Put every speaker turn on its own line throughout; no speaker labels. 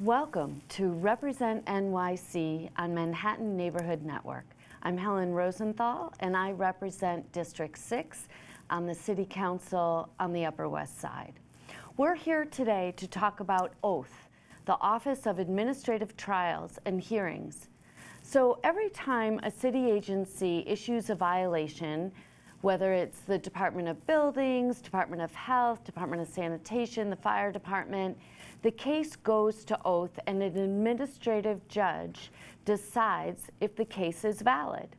Welcome to Represent NYC on Manhattan Neighborhood Network. I'm Helen Rosenthal, and I represent District 6 on the City Council on the Upper West Side. We're here today to talk about OATH, the Office of Administrative Trials and Hearings. So every time a city agency issues a violation, whether it's the Department of Buildings, Department of Health, Department of Sanitation, the Fire Department, the case goes to OATH and an administrative judge decides if the case is valid.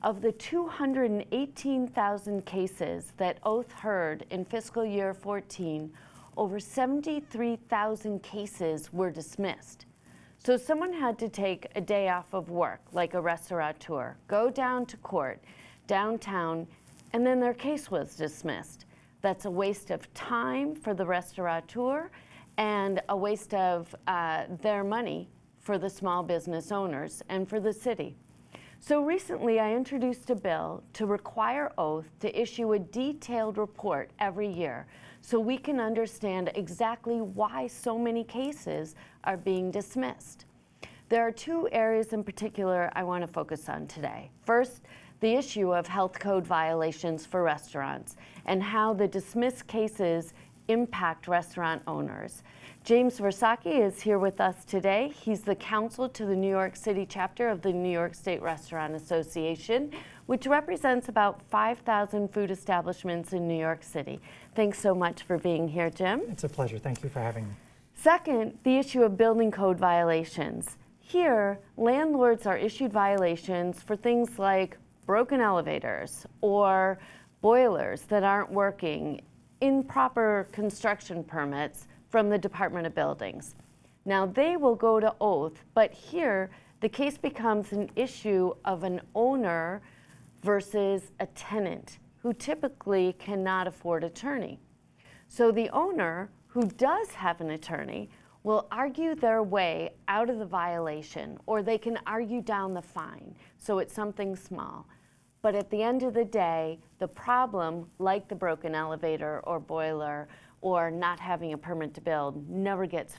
Of the 218,000 cases that OATH heard in fiscal year 14, over 73,000 cases were dismissed. So someone had to take a day off of work, like a restaurateur, go down to court, downtown, and then their case was dismissed. That's a waste of time for the restaurateur and a waste of their money for the small business owners and for the city. So recently I introduced a bill to require OATH to issue a detailed report every year so we can understand exactly why so many cases are being dismissed. There are two areas in particular I want to focus on today. First, the issue of health code violations for restaurants and how the dismissed cases impact restaurant owners. James Versocki is here with us today. He's the counsel to the New York City Chapter of the New York State Restaurant Association, which represents about 5,000 food establishments in New York City. Thanks so much for being here, Jim.
It's a pleasure. Thank you for having me.
Second, the issue of building code violations. Here, landlords are issued violations for things like broken elevators or boilers that aren't working, improper construction permits from the Department of Buildings. Now they will go to OATH, but here the case becomes an issue of an owner versus a tenant who typically cannot afford attorney. So the owner, who does have an attorney, will argue their way out of the violation, or they can argue down the fine, so it's something small. But at the end of the day, the problem, like the broken elevator or boiler or not having a permit to build, never gets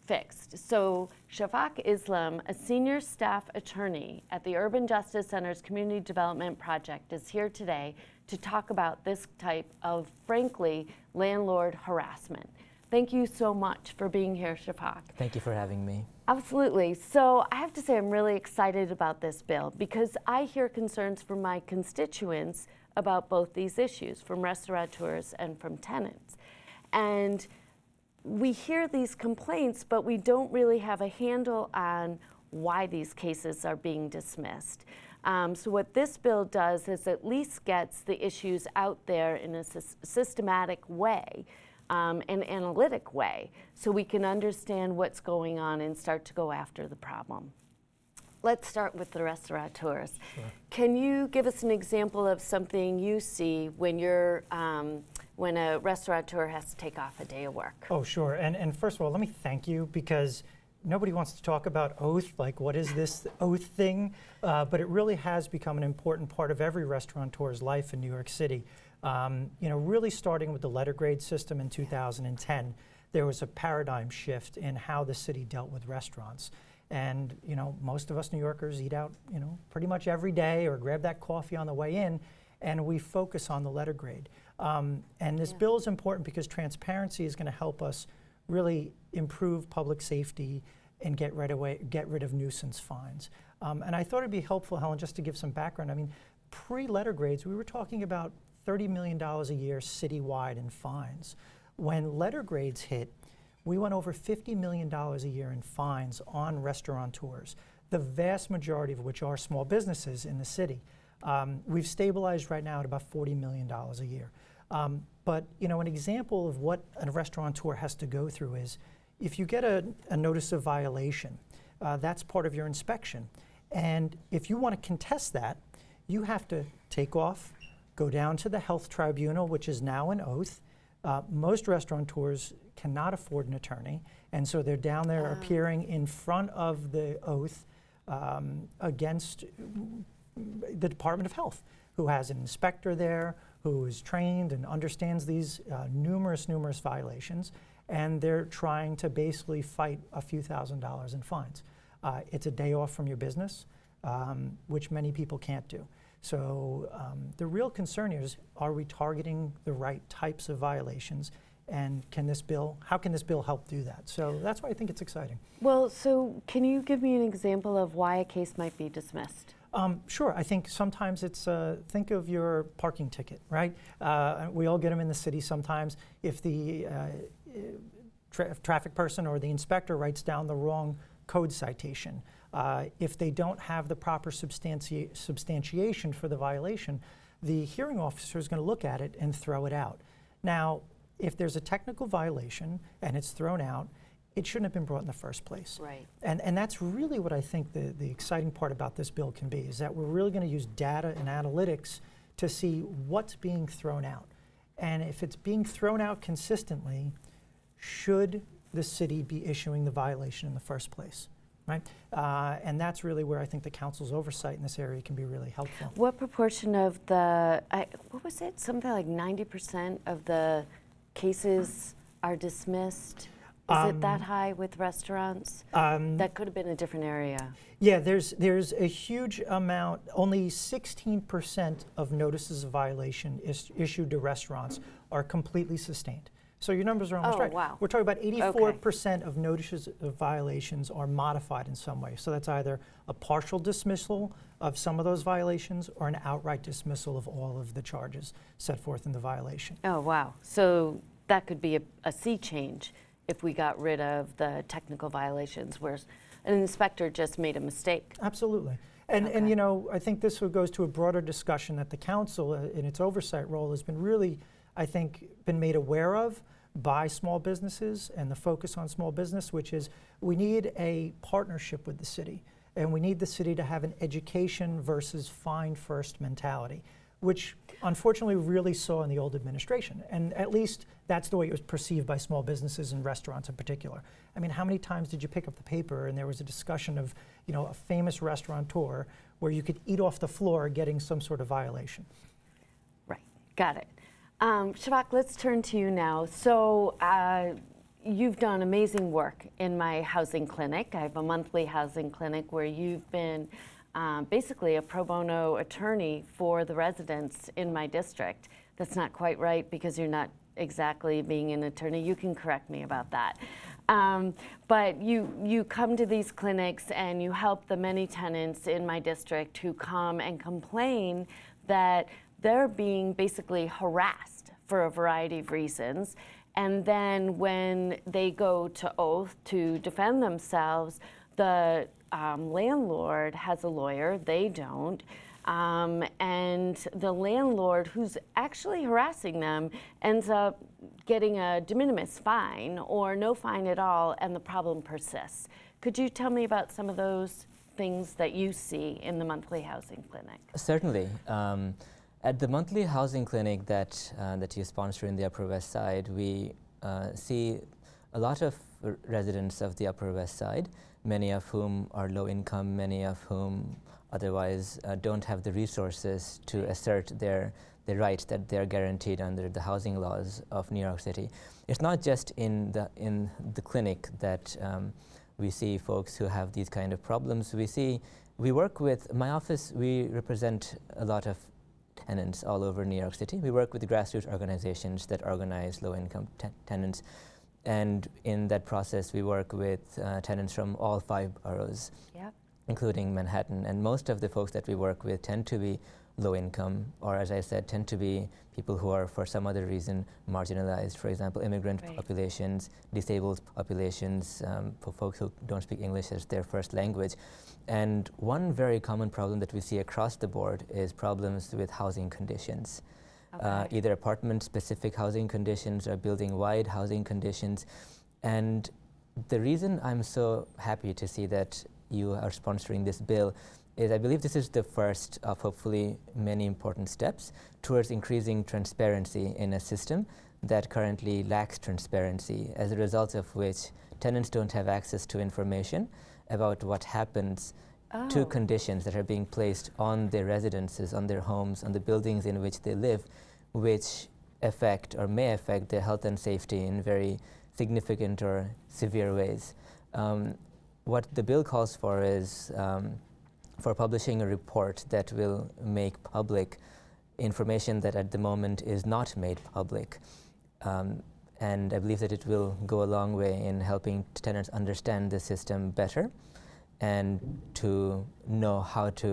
fixed. So Shafaq Islam, a senior staff attorney at the Urban Justice Center's Community Development Project, is here today to talk about this type of, frankly, landlord harassment. Thank you so much for being here, Shafaq.
Thank you for having me.
Absolutely. So I have to say I'm really excited about this bill because I hear concerns from my constituents about both these issues, from restaurateurs and from tenants. And we hear these complaints, but we don't really have a handle on why these cases are being dismissed. So what this bill does is at least gets the issues out there in a systematic way. An analytic way, so we can understand what's going on and start to go after the problem. Let's start with the restaurateurs.
Sure.
Can you give us an example of something you see when you're when a restaurateur has to take off a day of work?
Oh, sure. And first of all, let me thank you because nobody wants to talk about OATH, like what is this OATH thing? But it really has become an important part of every restaurateur's life in New York City. Really starting with the letter grade system in 2010, there was a paradigm shift in how the city dealt with restaurants. And, most of us New Yorkers eat out, pretty much every day or grab that coffee on the way in, and we focus on the letter grade. And this bill is important because transparency is going to help us really improve public safety and get rid of nuisance fines. And I thought it'd be helpful, Helen, just to give some background. I mean, pre-letter grades, we were talking about $30 million a year citywide in fines. When letter grades hit, we went over $50 million a year in fines on restaurateurs, the vast majority of which are small businesses in the city. We've stabilized right now at about $40 million a year. But an example of what a restaurateur has to go through is if you get a notice of violation, that's part of your inspection. And if you want to contest that, you have to take off, go down to the health tribunal, which is now an OATH. Most restaurateurs cannot afford an attorney, and so they're down there appearing in front of the OATH against the Department of Health, who has an inspector there, who is trained and understands these numerous violations. and they're trying to basically fight a few $1,000s in fines. It's a day off from your business, which many people can't do. So the real concern here is, are we targeting the right types of violations? And how can this bill help do that? So that's why I think it's exciting.
Well, so can you give me an example of why a case might be dismissed?
Sure. I think sometimes it's, think of your parking ticket, right? We all get them in the city sometimes. If the traffic person or the inspector writes down the wrong code citation, if they don't have the proper substantiation for the violation, the hearing officer is going to look at it and throw it out. Now, if there's a technical violation and it's thrown out, it shouldn't have been brought in the first place.
Right.
And that's really what I think the exciting part about this bill can be, is that we're really going to use data and analytics to see what's being thrown out. And if it's being thrown out consistently, should the city be issuing the violation in the first place? Right? And that's really where I think the council's oversight in this area can be really helpful.
What proportion of the, what was it, something like 90% of the cases are dismissed? Is it that high with restaurants? That could have been a different area.
Yeah, there's a huge amount. Only 16% of notices of violation issued to restaurants are completely sustained. So your numbers are almost right.
Wow.
We're talking about 84% of notices of violations are modified in some way. So that's either a partial dismissal of some of those violations or an outright dismissal of all of the charges set forth in the violation.
Oh, wow. So that could be a sea change if we got rid of the technical violations where an inspector just made a mistake.
Absolutely. And you know, I think this goes to a broader discussion that the council in its oversight role has been really, I think, been made aware of by small businesses and the focus on small business, which is we need a partnership with the city, and we need the city to have an education versus fine first mentality, which unfortunately we really saw in the old administration. And at least that's the way it was perceived by small businesses and restaurants in particular. I mean, how many times did you pick up the paper and there was a discussion of, you know, a famous restaurateur where you could eat off the floor getting some sort of violation?
Right, got it. Shafaq, let's turn to you now. So you've done amazing work in my housing clinic. I have a monthly housing clinic where you've been basically a pro bono attorney for the residents in my district. That's not quite right because you're not exactly being an attorney. You can correct me about that. But you come to these clinics and you help the many tenants in my district who come and complain that they're being basically harassed for a variety of reasons. And then when they go to oath to defend themselves, the landlord has a lawyer, they don't. And the landlord who's actually harassing them ends up getting a de minimis fine or no fine at all, and the problem persists. Could you tell me about some of those things that you see in the monthly housing clinic?
Certainly. At the monthly housing clinic that you sponsor in the Upper West Side, we see a lot of residents of the Upper West Side, many of whom are low income, many of whom otherwise don't have the resources to assert their rights that they are guaranteed under the housing laws of New York City. It's not just in the clinic that we see folks who have these kind of problems. We work with, my office, we represent a lot of tenants all over New York City. We work with grassroots organizations that organize low-income tenants. And in that process, we work with tenants from all 5 boroughs, including Manhattan. And most of the folks that we work with tend to be low income, or as I said, tend to be people who are, for some other reason, marginalized. For example, immigrant populations, disabled populations, for folks who don't speak English as their first language. And one very common problem that we see across the board is problems with housing conditions. Either apartment-specific housing conditions or building-wide housing conditions. And the reason I'm so happy to see that you are sponsoring this bill is I believe this is the first of hopefully many important steps towards increasing transparency in a system that currently lacks transparency, as a result of which tenants don't have access to information about what happens to conditions that are being placed on their residences, on their homes, on the buildings in which they live, which affect or may affect their health and safety in very significant or severe ways. What the bill calls for is for publishing a report that will make public information that at the moment is not made public. And I believe that it will go a long way in helping tenants understand the system better and to know how to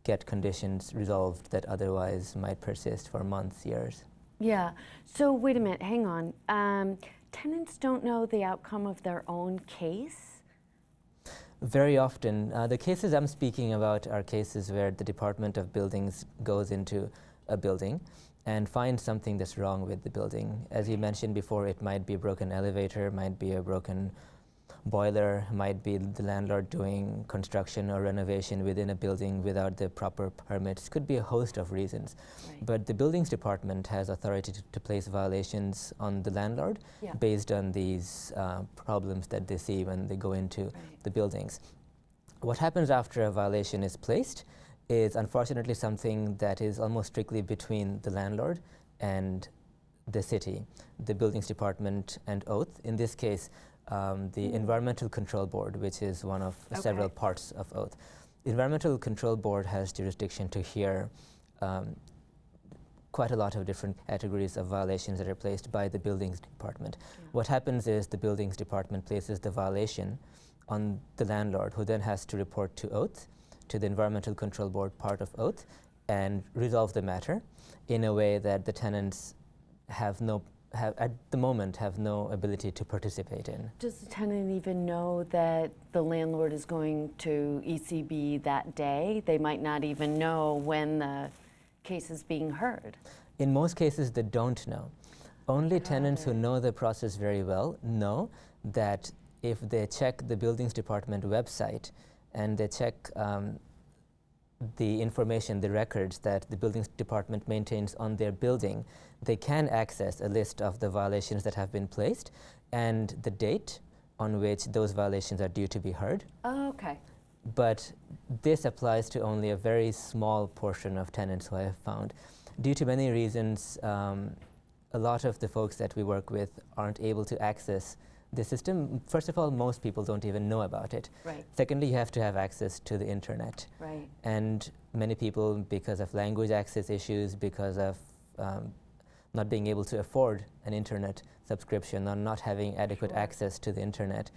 get conditions resolved that otherwise might persist for months, years.
Yeah. So wait a minute, hang on. Tenants don't know the outcome of their own case?
Very often. The cases I'm speaking about are cases where the Department of Buildings goes into a building and finds something that's wrong with the building. As you mentioned before, it might be a broken elevator, might be a broken boiler, might be the landlord doing construction or renovation within a building without the proper permits. Could be a host of reasons.
Right.
But the buildings department has authority to place violations on the landlord based on these problems that they see when they go into the buildings. What happens after a violation is placed is unfortunately something that is almost strictly between the landlord and the city, the buildings department and oath. In this case, the Environmental Control Board, which is one of several parts of oath. The Environmental Control Board has jurisdiction to hear quite a lot of different categories of violations that are placed by the buildings department. What happens is the buildings department places the violation on the landlord, who then has to report to oath, to the Environmental Control Board part of oath, and resolve the matter in a way that the tenants have at the moment have no ability to participate in.
Does the tenant even know that the landlord is going to ECB that day? They might not even know when the case is being heard.
In most cases, they don't know. Only tenants who know the process very well know that if they check the buildings department website and they check the information, the records that the buildings department maintains on their building, they can access a list of the violations that have been placed and the date on which those violations are due to be heard.
Oh, okay.
But this applies to only a very small portion of tenants who I have found. Due to many reasons, a lot of the folks that we work with aren't able to access the system. First of all, most people don't even know about it.
Right.
Secondly, you have to have access to the internet.
Right.
And many people, because of language access issues, because of not being able to afford an internet subscription or not having adequate access to the internet,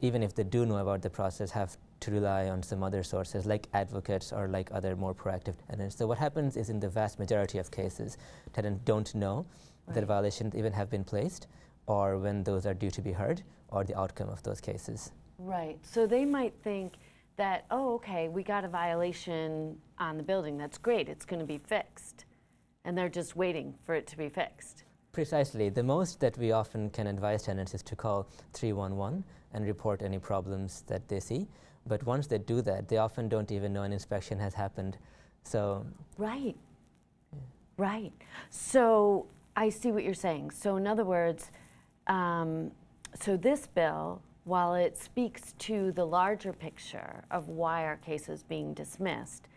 even if they do know about the process, have to rely on some other sources like advocates or like other more proactive tenants. So what happens is in the vast majority of cases, tenants don't know that violations even have been placed, or when those are due to be heard, or the outcome of those cases.
Right. So they might think that, oh, okay, we got a violation on the building. That's great. It's going to be fixed. And they're just waiting for it to be fixed.
Precisely. The most that we often can advise tenants is to call 311 and report any problems that they see. But once they do that, they often don't even know an inspection has happened. So.
Right. Right. So I see what you're saying. So in other words, so this bill, while it speaks to the larger picture of why our case is being dismissed,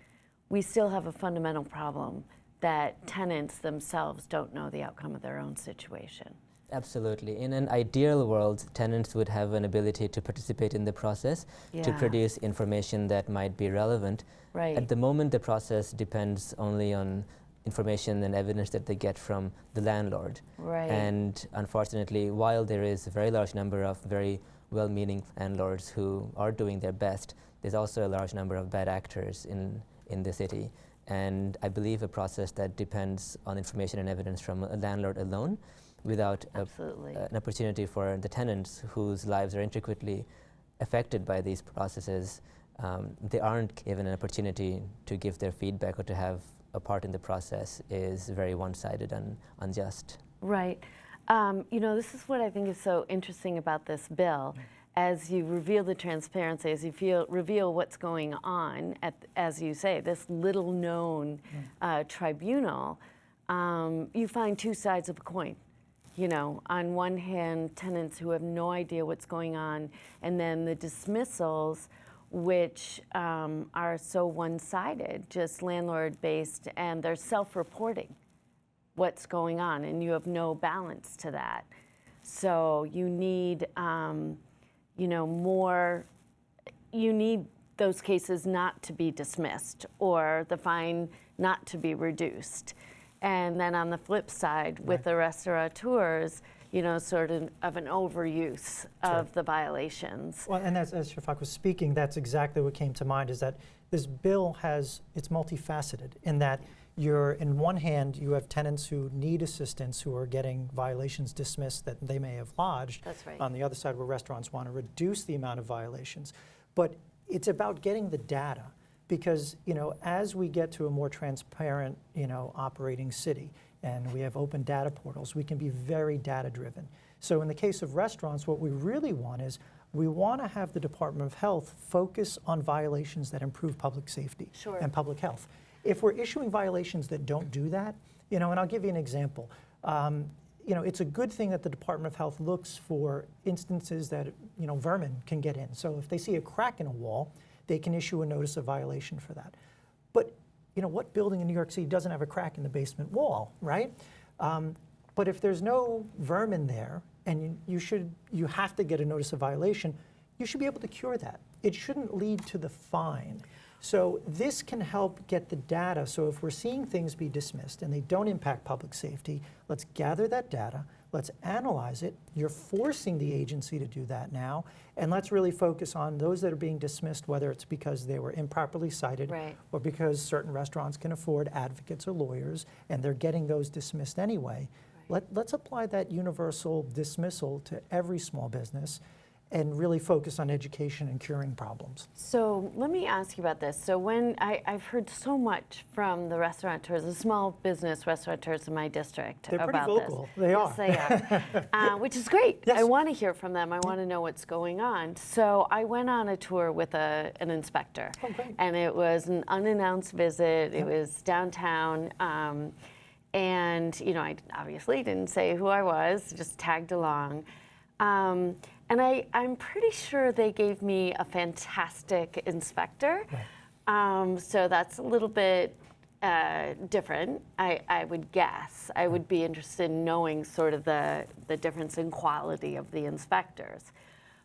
we still have a fundamental problem that tenants themselves don't know the outcome of their own situation.
Absolutely. In an ideal world, tenants would have an ability to participate in the process, to produce information that might be relevant.
Right.
At the moment, the process depends only on information and evidence that they get from the landlord.
Right.
And unfortunately, while there is a very large number of very well-meaning landlords who are doing their best, there's also a large number of bad actors in the city. And I believe a process that depends on information and evidence from a landlord alone, without an opportunity for the tenants whose lives are intricately affected by these processes, they aren't given an opportunity to give their feedback or to have a part in the process, is very one-sided and unjust.
Right. You know, this is what I think is so interesting about this bill. As you reveal the transparency, as you reveal what's going on at, as you say, this little-known tribunal, you find two sides of a coin. You know, on one hand, tenants who have no idea what's going on, and then the dismissals, which are so one-sided, just landlord-based, and they're self-reporting what's going on, and you have no balance to that. So you need, you know, more, you need those cases not to be dismissed or the fine not to be reduced. And then on the flip side, with the restaurateurs, you know, sort of an overuse of the violations.
Well, and as Shafaq was speaking, that's exactly what came to mind, is that this bill it's multifaceted in that in one hand, you have tenants who need assistance who are getting violations dismissed that they may have lodged.
That's right.
On the other side, where restaurants want to reduce the amount of violations. But it's about getting the data, because, you know, as we get to a more transparent, you know, operating city, and we have open data portals, we can be very data driven. So in the case of restaurants, what we really want is we want to have the Department of Health focus on violations that improve public safety and public health. If we're issuing violations that don't do that, you know, and I'll give you an example. You know, it's a good thing that the Department of Health looks for instances that, you know, vermin can get in. So if they see a crack in a wall, they can issue a notice of violation for that. But, you know, what building in New York City doesn't have a crack in the basement wall, right? But if there's no vermin there, and you have to get a notice of violation, you should be able to cure that. It shouldn't lead to the fine. So this can help get the data. So if we're seeing things be dismissed and they don't impact public safety, let's gather that data, let's analyze it. You're forcing the agency to do that now, and let's really focus on those that are being dismissed, whether it's because they were improperly cited or because certain restaurants can afford advocates or lawyers and they're getting those dismissed anyway. Let's apply that universal dismissal to every small business and really focus on education and curing problems.
So let me ask you about this. So when I've heard so much from the restaurateurs, the small business restaurateurs in my district
They're
about
pretty vocal.
this.
They
yes, they are, which is great.
Yes.
I want to hear from them. I want to know what's going on. So I went on a tour with an inspector, and it was an unannounced visit. It was downtown. And, you know, I obviously didn't say who I was, just tagged along. And I'm pretty sure they gave me a fantastic inspector. So that's a little bit different, I would guess. I would be interested in knowing sort of the difference in quality of the inspectors.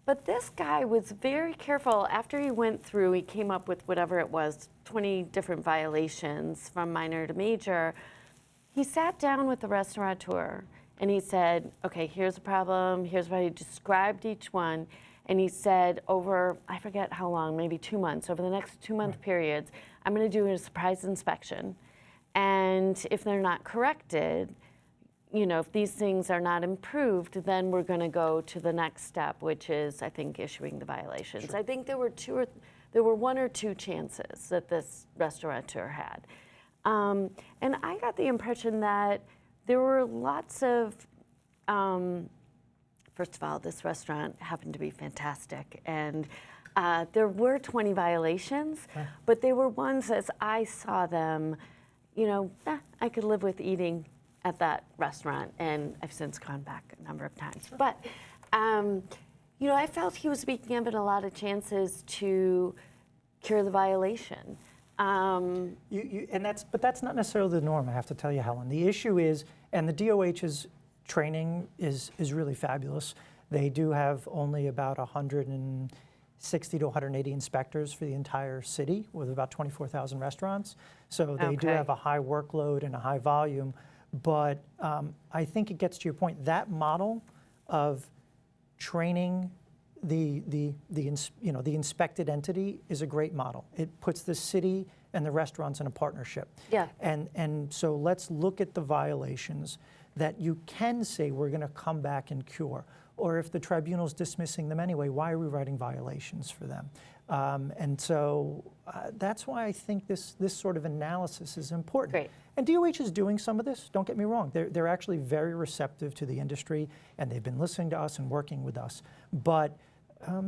But this guy was very careful. After he went through, he came up with whatever it was, 20 different violations from minor to major. He sat down with the restaurateur and he said, okay, here's the problem, here's what he described each one. And he said over, I forget how long, maybe 2 months, over the next 2-month periods, I'm gonna do a surprise inspection. And if they're not corrected, you know, if these things are not improved, then we're gonna go to the next step, which is, I think, issuing the violations. I think there were 1 or 2 chances that this restaurateur had. And I got the impression that there were lots of, first of all, this restaurant happened to be fantastic. And there were 20 violations, but they were ones as I saw them, you know, I could live with eating at that restaurant. And I've since gone back a number of times. But, you know, I felt he was being given a lot of chances to cure the violation.
But that's not necessarily the norm, I have to tell you, Helen. The issue is, and the DOH's training is really fabulous. They do have only about 160 to 180 inspectors for the entire city with about 24,000 restaurants. So they do have a high workload and a high volume. But I think it gets to your point. That model of training the inspected entity is a great model. It puts the city and the restaurants in a partnership.
Yeah.
And so let's look at the violations that you can say we're going to come back and cure. Or if the tribunal's dismissing them anyway, why are we writing violations for them? And so that's why I think this sort of analysis is important.
Great.
And DOH is doing some of this, don't get me wrong. They're actually very receptive to the industry, and they've been listening to us and working with us. But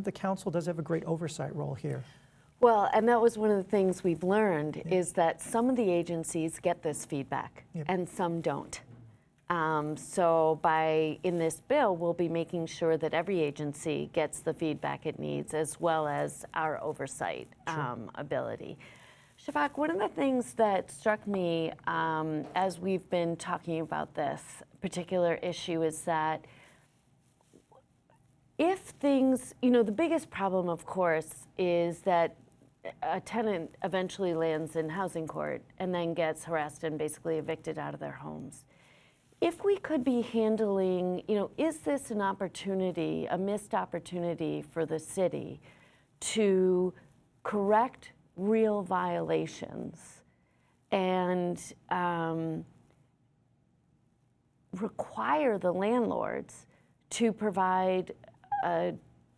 the council does have a great oversight role here.
Well, and that was one of the things we've learned is that some of the agencies get this feedback and some don't. So in this bill, we'll be making sure that every agency gets the feedback it needs, as well as our oversight ability. Shafaq, one of the things that struck me as we've been talking about this particular issue is that things, you know, the biggest problem, of course, is that a tenant eventually lands in housing court and then gets harassed and basically evicted out of their homes. If we could be handling, you know, is this an opportunity, a missed opportunity for the city to correct real violations and require the landlords to provide a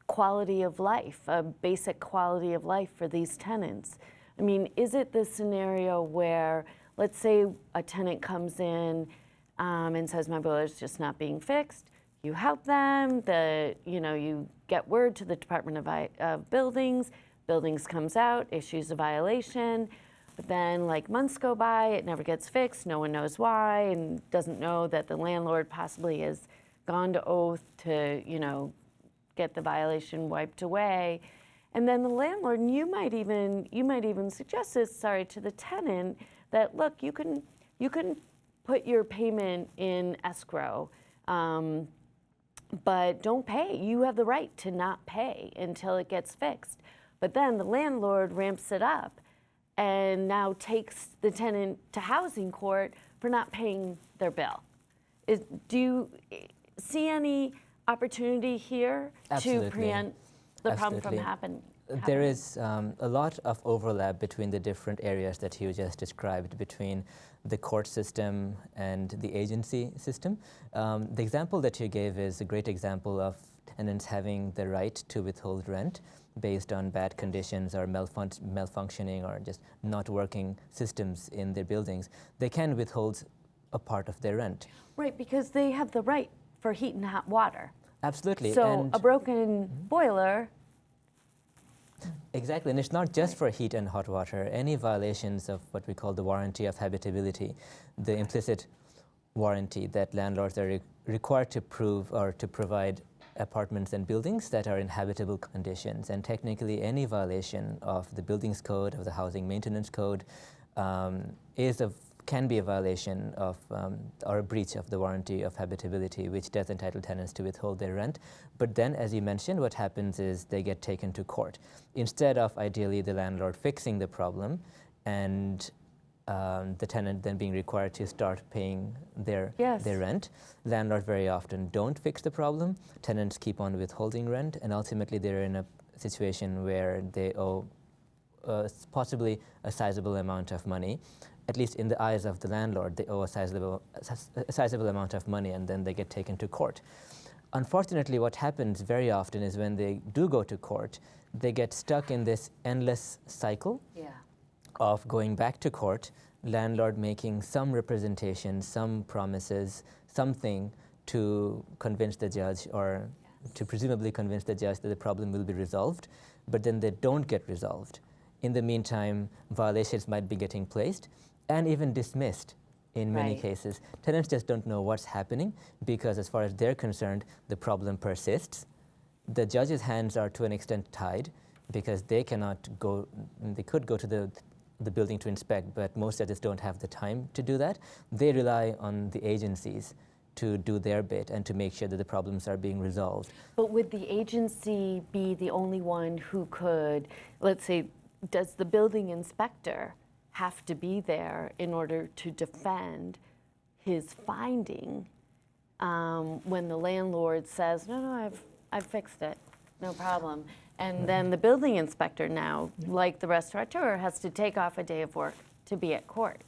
quality of life, a basic quality of life for these tenants? I mean, is it the scenario where, let's say a tenant comes in and says, my boiler's just not being fixed, you help them, you get word to the Department of Buildings comes out, issues a violation, but then like months go by, it never gets fixed, no one knows why, and doesn't know that the landlord possibly has gone to oath to, you know, get the violation wiped away. And then the landlord, and you might even suggest this, to the tenant, that look, you can put your payment in escrow, but don't pay. You have the right to not pay until it gets fixed. But then the landlord ramps it up and now takes the tenant to housing court for not paying their bill. Do you see any opportunity here
Absolutely.
to prevent the problem from
Absolutely.
happening?
There is a lot of overlap between the different areas that you just described, between the court system and the agency system. The example that you gave is a great example of tenants having the right to withhold rent based on bad conditions or malfunctioning or just not working systems in their buildings. They can withhold a part of their rent.
Right, because they have the right for heat and hot water.
Absolutely.
So
and
a broken boiler.
Exactly, and it's not just for heat and hot water. Any violations of what we call the warranty of habitability, the implicit warranty that landlords are required to prove or to provide apartments and buildings that are in habitable conditions. And technically, any violation of the buildings code, of the housing maintenance code, can be a violation of or a breach of the warranty of habitability, which does entitle tenants to withhold their rent. But then, as you mentioned, what happens is they get taken to court. Instead of ideally the landlord fixing the problem and the tenant then being required to start paying their rent, landlords very often don't fix the problem. Tenants keep on withholding rent, and ultimately they're in a situation where they owe possibly a sizable amount of money. At least in the eyes of the landlord, they owe a sizable amount of money, and then they get taken to court. Unfortunately, what happens very often is when they do go to court, they get stuck in this endless cycle of going back to court, landlord making some representation, some promises, something to convince the judge or to presumably convince the judge that the problem will be resolved, but then they don't get resolved. In the meantime, violations might be getting placed and even dismissed in many cases. Tenants just don't know what's happening because as far as they're concerned, the problem persists. The judge's hands are to an extent tied because they cannot go, they could go to the building to inspect, but most judges don't have the time to do that. They rely on the agencies to do their bit and to make sure that the problems are being resolved.
But would the agency be the only one who could, let's say, does the building inspector have to be there in order to defend his finding when the landlord says, no, I've fixed it, no problem. And then the building inspector now, like the restaurateur, has to take off a day of work to be at court.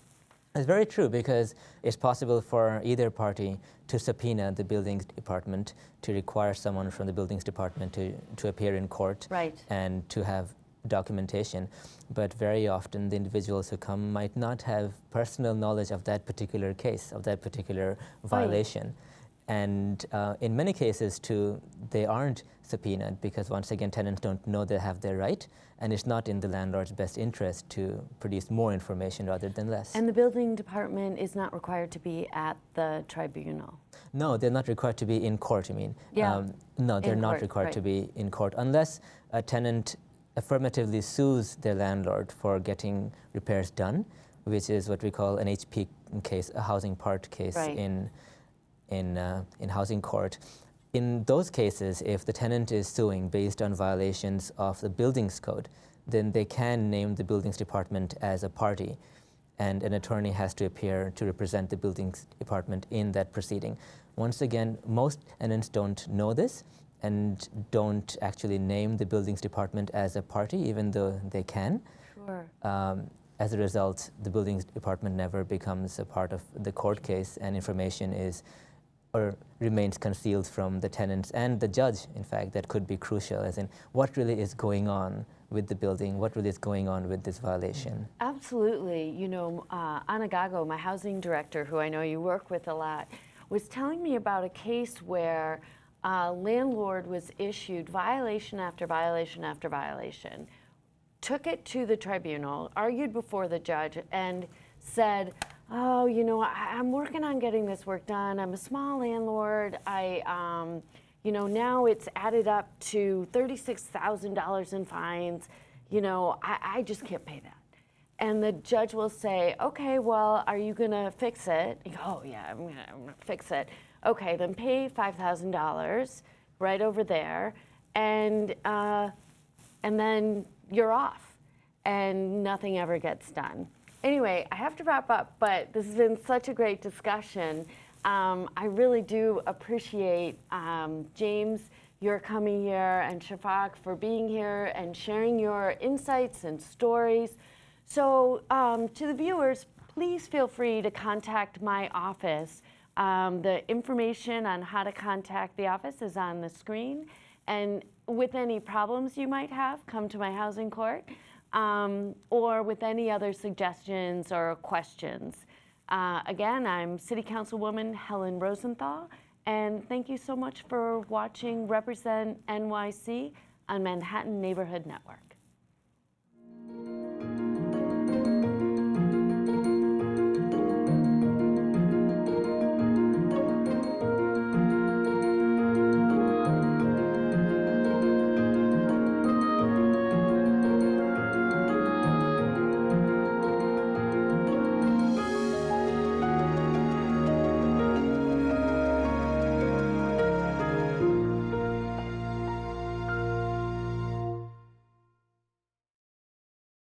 It's very true because it's possible for either party to subpoena the buildings department to require someone from the buildings department to appear in court and to have documentation, but very often the individuals who come might not have personal knowledge of that particular case, of that particular violation. And in many cases too, they aren't subpoenaed because once again, tenants don't know they have their right, and it's not in the landlord's best interest to produce more information rather than less.
And the building department is not required to be at the tribunal?
No, they're not required to be in court, you mean? No, they're not required to be in court unless a tenant affirmatively sues their landlord for getting repairs done, which is what we call an HP case, a housing part case in housing court. In those cases, if the tenant is suing based on violations of the buildings code, then they can name the buildings department as a party, and an attorney has to appear to represent the buildings department in that proceeding. Once again, most tenants don't know this and don't actually name the buildings department as a party, even though they can.
Sure.
As a result, the buildings department never becomes a part of the court case, and information is or remains concealed from the tenants and the judge, in fact. That could be crucial, as in what really is going on with the building, what really is going on with this violation.
Absolutely. You know, Ana Gago, my housing director, who I know you work with a lot, was telling me about a case where a landlord was issued violation after violation after violation, took it to the tribunal, argued before the judge, and said, oh, you know, I'm working on getting this work done. I'm a small landlord. You know, now it's added up to $36,000 in fines. You know, I just can't pay that. And the judge will say, okay, well, are you gonna fix it? You go, oh yeah, I'm gonna fix it. Okay, then pay $5,000 right over there, and then you're off, and nothing ever gets done. Anyway, I have to wrap up, but this has been such a great discussion. I really do appreciate James, your coming here, and Shafaq for being here and sharing your insights and stories. So to the viewers, please feel free to contact my office. The information on how to contact the office is on the screen. And with any problems you might have, come to my housing court. Or with any other suggestions or questions. Again, I'm City Councilwoman Helen Rosenthal, and thank you so much for watching Represent NYC on Manhattan Neighborhood Network.